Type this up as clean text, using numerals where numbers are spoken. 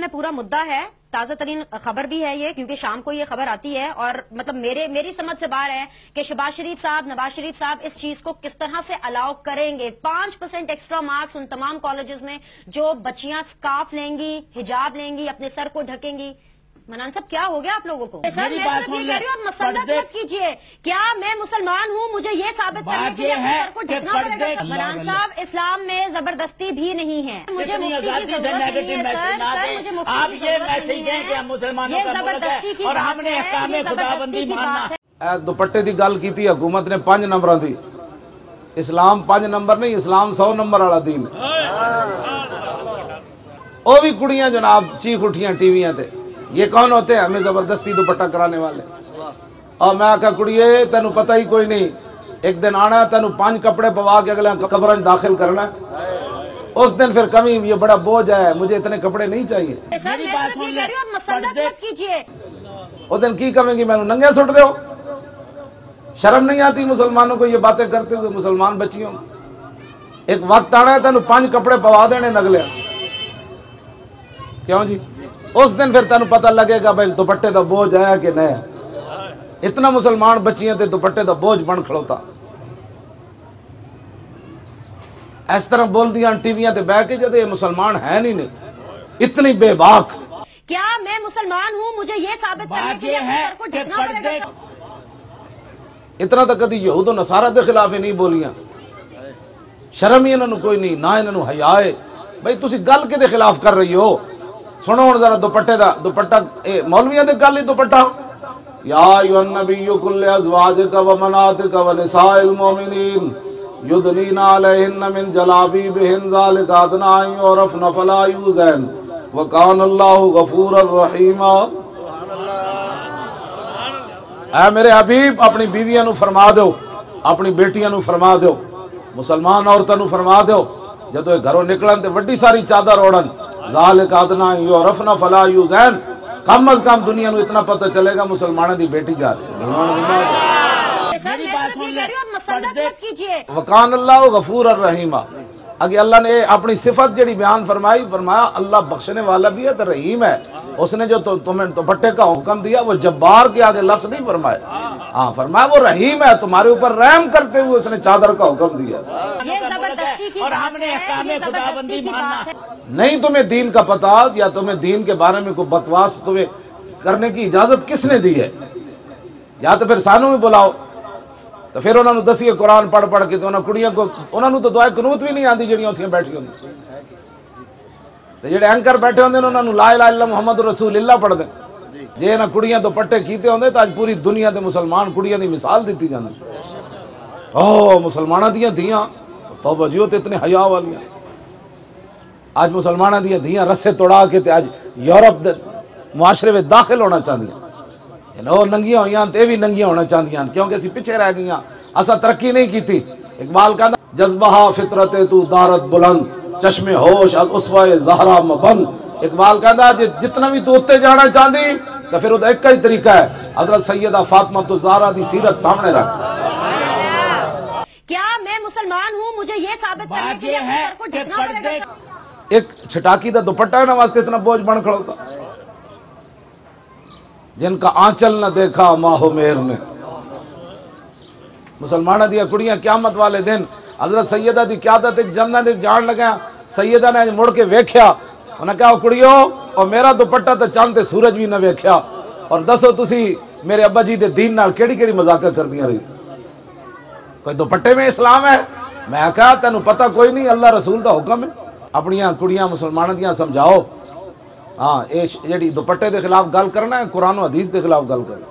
में पूरा मुद्दा है, ताजा तरीन खबर भी है ये, क्योंकि शाम को ये खबर आती है और मतलब मेरी समझ से बाहर है कि शहबाज शरीफ साहब, नवाज शरीफ साहब इस चीज को किस तरह से अलाउ करेंगे। 5% एक्स्ट्रा मार्क्स उन तमाम कॉलेजेस में जो बच्चियां स्कार्फ लेंगी, हिजाब लेंगी, अपने सर को ढकेंगी। मनान साहब क्या हो गया आप लोगों को? सर मैं ये कह रही हूँ, आप मसलत मत कीजिए। क्या मैं मुसलमान हूँ, मुझे ये साबित करने के लिए सर को ढकना पड़ेगा? मनान साहब, इस्लाम में जबरदस्ती भी नहीं है। मुझे मुफ्ती की जरूरत नहीं है सर, मुझे मुफ्ती आप ये मैसेज दें कि हम मुसलमानों का मुल्क है और हमने अहकाम खुदाबंदी मानना है। दुपट्टे की गल की हुकूमत ने 5 नंबर की। इस्लाम 5 नंबर नहीं, इस्लाम 100 नंबर वाला दीन। वो भी कुड़ियां जनाब चीख उठियां टीवियां ते, ये कौन होते हैं हमें जबरदस्ती दुपट्टा कराने वाले। और मैं आखा कुड़िए तेन पता ही कोई नहीं, एक दिन आना तेन 5 कपड़े पवा के अगले कब्र दाखिल करना। उस दिन फिर कमी ये बड़ा बोझ है, मुझे इतने कपड़े नहीं चाहिए। उस दिन की कमेंगी, मैंने नंगे सुट दो। शर्म नहीं आती मुसलमानों को ये बातें करते हुए, मुसलमान बच्चियों। एक वक्त आना है तेन 5 कपड़े पवा देने नगले, क्यों जी? उस दिन फिर तेन पता लगेगा भाई दुपट्टे का बोझ है कि नहीं। इतना मुसलमान बच्चियां ते दुपट्टे का बोझ बन खड़ोता। इस तरह बोल दिया टीवियां ते बह के, जब ये मुसलमान है नहीं, इतनी बेबाक। क्या मैं मुसलमान हूँ, मुझे ये साबित करने के लिए सर को ढकना पड़ेगा? इतना तो कभी यहूद और नसारा के खिलाफ ही नहीं बोलियां। शर्म ही इन्होंने कोई नहीं, ना इन्होंने हया है। भाई तुसी गल के खिलाफ कर रही हो। सुनो हुण जरा दुपट्टे दा, दुपट्टा मौलवियां दे गल ही दुपट्टा। या अय्युहन नबिय्यु कुल अज़वाजिका व मनातिका व निसाइल मोमिनीन युदनीना अलैहिन्ना मिन जलाबीबिहिन ज़ालिका अदना अन युरफ़ना फला युज़ैन व काना अल्लाहु गफूरर रहीमा। ऐ मेरे हबीब अपनी बीवियां नू फरमा दो, अपनी बेटियां नू फरमा दो, मुसलमान औरतां नू फरमा दो, जदों घरों निकलन ते वड्डी सारी चादर ओढ़न। ज़ालिका अदना युरफ़ना फला युज़ैन, कम अज कम दुनिया नू इतना पता चलेगा मुसलमानों की बेटी जा रही। वकान अल्लाह गफूर रहीमा। अगे अल्लाह ने अपनी सिफत जड़ी बयान फरमाई, फरमाया अल्लाह बख्शने वाला भी है तो रहीम है। उसने जो तुम्हें दुपट्टे का हुक्म दिया वो जब्बार के आगे लफ्ज नहीं फरमाया, हाँ फरमाया वो रहीम है, तुम्हारे ऊपर रहम करते हुए उसने चादर का हुक्म दिया। और हमने अहकाम खुदाबंदी मानना। नहीं तुम्हें दीन का पता या तुम्हें दीन के बारे में कोई बकवास तुम्हें करने की इजाजत किसने दी है? या तो फिर सानू भी बुलाओ, तो फिर उन्होंने दसीए कुरान पढ़ पढ़ के, तो उन्होंने कुड़ियों को उन्होंने तो दुआ कनूत भी नहीं आती जड़ियां उत्थे बैठी होंदी। तो जेडे एंकर बैठे होंदे उन्होंने ला इलाहा इल्लल्लाह मुहम्मद रसूलुल्लाह पढ़ दे। जे ना कुड़ियां दुपट्टे कीते होंदे तो अज पूरी दुनिया के मुसलमान कुड़ियां की मिसाल दी जाती। ओ मुसलमाना दी धियां तौबा जियो तो इतने हया वालियां। आज मुसलमाना दी धियां रस्से तोड़ा के अज यूरोप मुआशरे में दाखिल होना चाहदियां। वो नंगियां हुई तो भी नंगियां होना चाहदियां, क्योंकि असी पिछे रह गई, असा तरक्की नहीं की। इकबाल कहता जज्बा फितरत तू दारत बुलंद चश्मे होश उसवा ज़हरा मबंद। इकबाल कहता जितना भी तू उत्ते जाना चाहती तो फिर उसका एक ही तरीका है, हज़रत सैयदा फातिमा तो ज़हरा दी सीरत सामने रख। क्या मैं मुसलमान हूँ, मुझे ये साबित करने के लिए सर को ढकना पड़ेगा? एक छटाकी का दुपट्टा है ना वास्ते इतना बोझ बन खड़ोता। जिनका आंचल न देखा माहो मेर ने। मुसलमाना दी कुड़ियां क़यामत वाले दिन हज़रत सैयदा दी क़यादत जन्नत जान लगा। सैयदा ने मुड़ के वेख्या, उन्हें कहा कुड़ियो और मेरा दुपट्टा तो चंद ते सूरज भी न वेख्या, और दसो तुसी मेरे अब्बा जी दे दीन नाल केड़ी केड़ी मजाक करदियां रही। कोई दुपट्टे में इस्लाम है? मैं कहा तेन पता कोई नहीं, अल्लाह रसूल का हुक्म है। अपनियां कुड़ियां मुसलमानों दियां समझाओ। हाँ ये जी दुपट्टे के खिलाफ गल करना है, कुरान हदीस के खिलाफ गल करना।